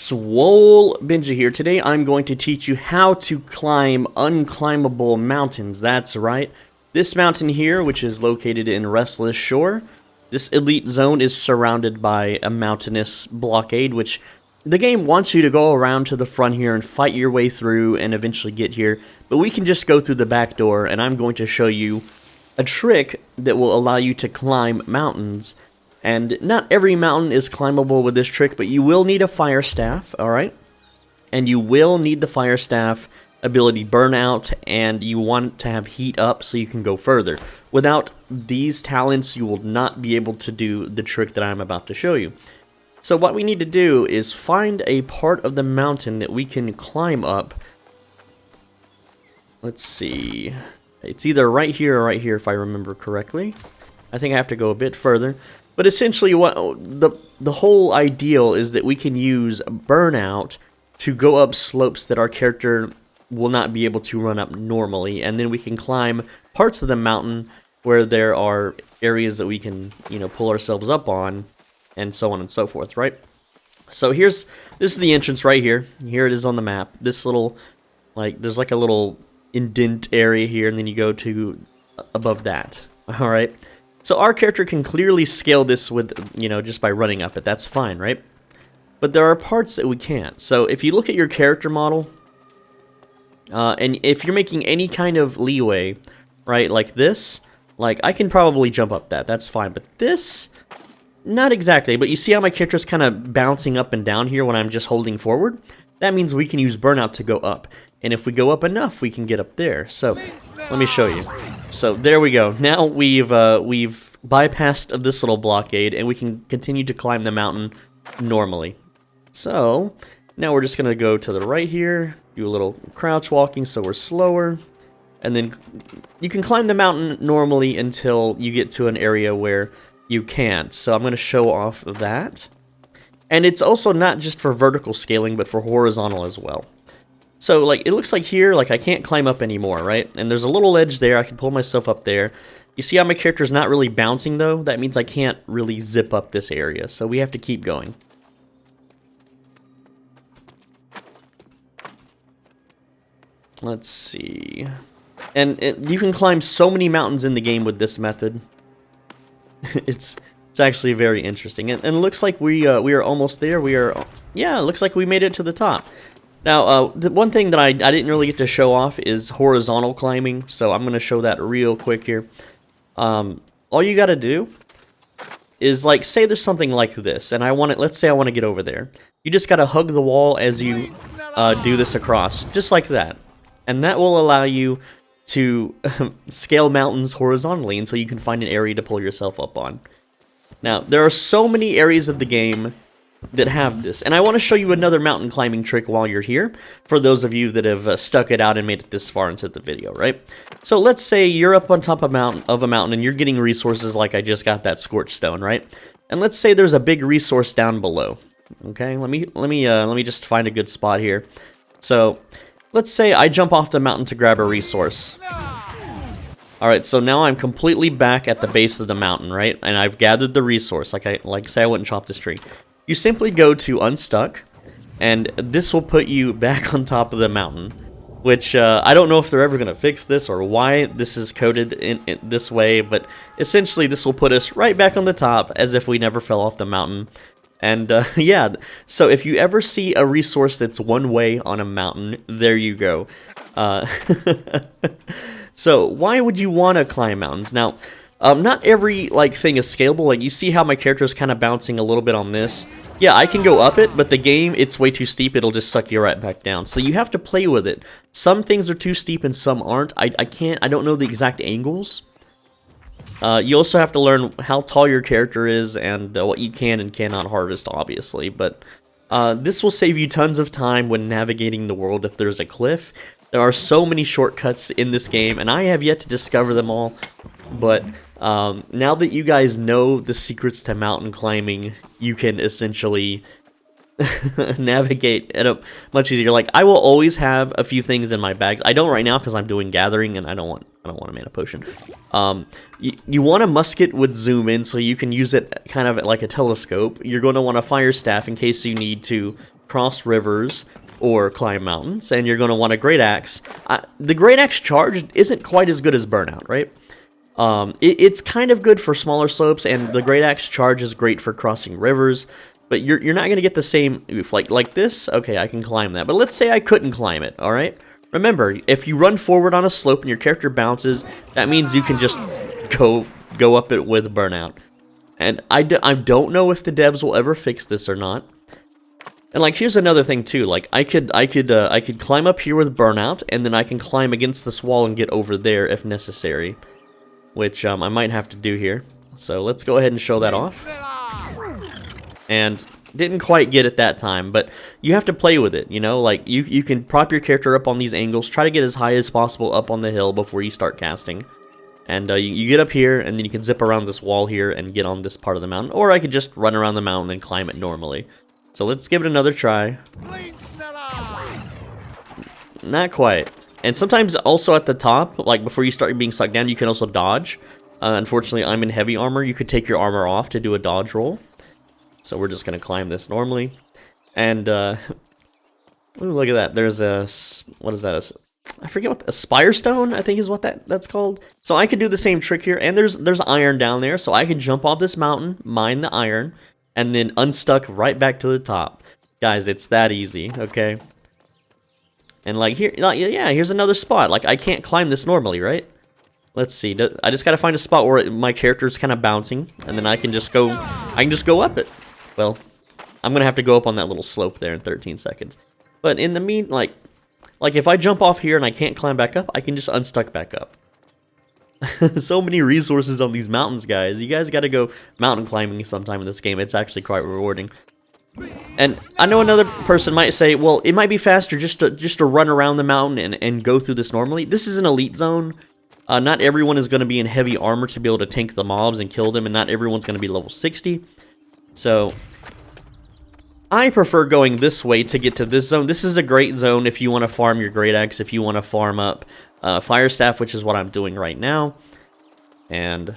SwoleBenji here. Today I'm going to teach you how to climb unclimbable mountains. That's right. This mountain here, which is located in Restless Shore, this elite zone is surrounded by a mountainous blockade, which the game wants you to go around to the front here and fight your way through and eventually get here. But we can just go through the back door, and I'm going to show you a trick that will allow you to climb mountains. And not every mountain is climbable with this trick, but you will need a fire staff, alright? And you will need the fire staff ability burnout, and you want to have heat up so you can go further. Without these talents, you will not be able to do the trick that I'm about to show you. So what we need to do is find a part of the mountain that we can climb up. Let's see. It's either right here or right here if I remember correctly. I think I have to go a bit further. But essentially, what the whole ideal is that we can use burnout to go up slopes that our character will not be able to run up normally, and then we can climb parts of the mountain where there are areas that we can, pull ourselves up on, and so on and so forth, right? So this is the entrance right here. Here it is on the map. This little, there's like a little indent area here, and then you go to above that. All right. So our character can clearly scale this with, just by running up it. That's fine, right? But there are parts that we can't. So if you look at your character model, and if you're making any kind of leeway, right, like this, I can probably jump up that. That's fine. But this, not exactly. But you see how my character's kind of bouncing up and down here when I'm just holding forward? That means we can use burnout to go up. And if we go up enough, we can get up there. So let me show you. So there we go. Now we've bypassed this little blockade, and we can continue to climb the mountain normally. So now we're just gonna go to the right here, do a little crouch walking so we're slower, and then you can climb the mountain normally until you get to an area where you can't. So I'm gonna show off that. And it's also not just for vertical scaling, but for horizontal as well. So, it looks like here, I can't climb up anymore, right? And there's a little ledge there. I can pull myself up there. You see how my character's not really bouncing, though? That means I can't really zip up this area. So we have to keep going. Let's see. And you can climb so many mountains in the game with this method. It's actually very interesting. And it looks like we are almost there. Yeah, it looks like we made it to the top. Now, the one thing that I didn't really get to show off is horizontal climbing, so I'm going to show that real quick here. All you got to do is, say there's something like this, and let's say I want to get over there. You just got to hug the wall as you do this across, just like that. And that will allow you to scale mountains horizontally until you can find an area to pull yourself up on. Now, there are so many areas of the game that have this, and I want to show you another mountain climbing trick while you're here, for those of you that have stuck it out and made it this far into the video, right? So let's say you're up on top of a mountain and you're getting resources like I just got that scorched stone, right? And let's say there's a big resource down below. Okay, let me just find a good spot here. So let's say I jump off the mountain to grab a resource. Alright, so now I'm completely back at the base of the mountain, right? And I've gathered the resource, say I went and chopped this tree. You simply go to Unstuck, and this will put you back on top of the mountain, which I don't know if they're ever going to fix this or why this is coded in this way, but essentially this will put us right back on the top as if we never fell off the mountain. And yeah, so if you ever see a resource that's one way on a mountain, there you go. So why would you want to climb mountains? Now, not every thing is scalable. You see how my character is kind of bouncing a little bit on this. Yeah, I can go up it, but the game, it's way too steep. It'll just suck you right back down. So you have to play with it. Some things are too steep and some aren't. I don't know the exact angles. You also have to learn how tall your character is and what you can and cannot harvest, obviously. But this will save you tons of time when navigating the world if there's a cliff. There are so many shortcuts in this game, and I have yet to discover them all. But now that you guys know the secrets to mountain climbing, you can essentially navigate at a much easier. I will always have a few things in my bags. I don't right now because I'm doing gathering, and I don't want a mana potion. You want a musket with zoom in, so you can use it kind of like a telescope. You're going to want a fire staff in case you need to cross rivers or climb mountains, and you're going to want a great axe. The great axe charge isn't quite as good as burnout, right? It's kind of good for smaller slopes, and the great axe charge is great for crossing rivers, but you're not going to get the same oof. Like this. Okay, I can climb that, but let's say I couldn't climb it. All right, remember, if you run forward on a slope and your character bounces, that means you can just go up it with burnout. And I don't know if the devs will ever fix this or not. And like, here's another thing too. Like, I could climb up here with burnout, and then I can climb against this wall and get over there if necessary, which I might have to do here. So let's go ahead and show that off. And didn't quite get it that time, but you have to play with it, you know? Like, you can prop your character up on these angles, try to get as high as possible up on the hill before you start casting. And you get up here, and then you can zip around this wall here and get on this part of the mountain. Or I could just run around the mountain and climb it normally. So let's give it another try. Not quite. And sometimes also at the top, like before you start being sucked down, you can also dodge. Unfortunately, I'm in heavy armor. You could take your armor off to do a dodge roll. So we're just going to climb this normally. And, ooh, look at that. There's a, what is that? I forget what, a spire stone, I think is what that's called. So I could do the same trick here. And there's iron down there. So I can jump off this mountain, mine the iron, and then unstuck right back to the top. Guys, it's that easy, okay? And like here, yeah, here's another spot. Like, I can't climb this normally, right? Let's see. I just gotta find a spot where my character's kind of bouncing, and then I can just go up it. Well, I'm gonna have to go up on that little slope there in 13 seconds. But in the like if I jump off here and I can't climb back up, I can just unstuck back up. So many resources on these mountains, guys. You guys gotta go mountain climbing sometime in this game. It's actually quite rewarding. And I know another person might say, well, it might be faster just to run around the mountain and go through this normally. This is an elite zone. Not everyone is going to be in heavy armor to be able to tank the mobs and kill them, and not everyone's going to be level 60. So I prefer going this way to get to this zone. This is a great zone if you want to farm your great axe, if you want to farm up fire staff, which is what I'm doing right now. And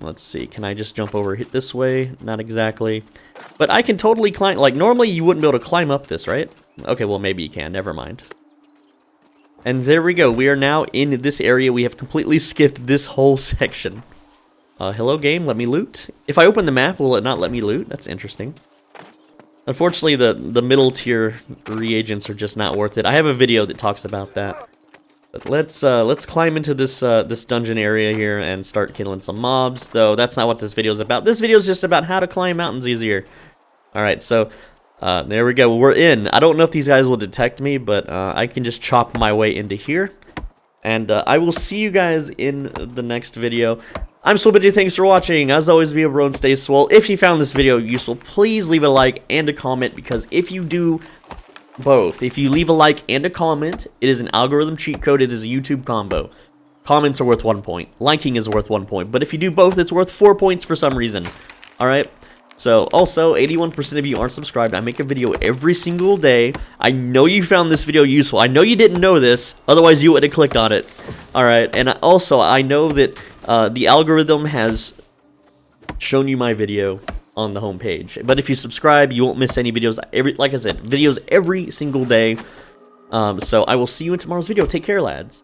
let's see, can I just jump over hit this way? Not exactly. But I can totally climb. Like, normally you wouldn't be able to climb up this, right? Okay, well, maybe you can. Never mind. And there we go. We are now in this area. We have completely skipped this whole section. Hello, game. Let me loot. If I open the map, will it not let me loot? That's interesting. Unfortunately, the middle tier reagents are just not worth it. I have a video that talks about that. But let's climb into this this dungeon area here and start killing some mobs. Though that's not what this video is about. This video is just about how to climb mountains easier. All right, so there we go. We're in. I don't know if these guys will detect me, but I can just chop my way into here. And I will see you guys in the next video. I'm SwoleBenji. Thanks for watching. As always, be a bro and stay swole. If you found this video useful, please leave a like and a comment, because if you do both, if you leave a like and a comment, it is an algorithm cheat code. It is a YouTube combo. Comments are worth 1 point. Liking is worth 1 point. But if you do both, it's worth 4 points for some reason. Alright? So, also, 81% of you aren't subscribed. I make a video every single day. I know you found this video useful. I know you didn't know this. Otherwise, you would have clicked on it. Alright? And also, I know that the algorithm has shown you my video on the homepage. But if you subscribe, you won't miss any videos. Like I said, videos every single day. So I will see you in tomorrow's video. Take care, lads.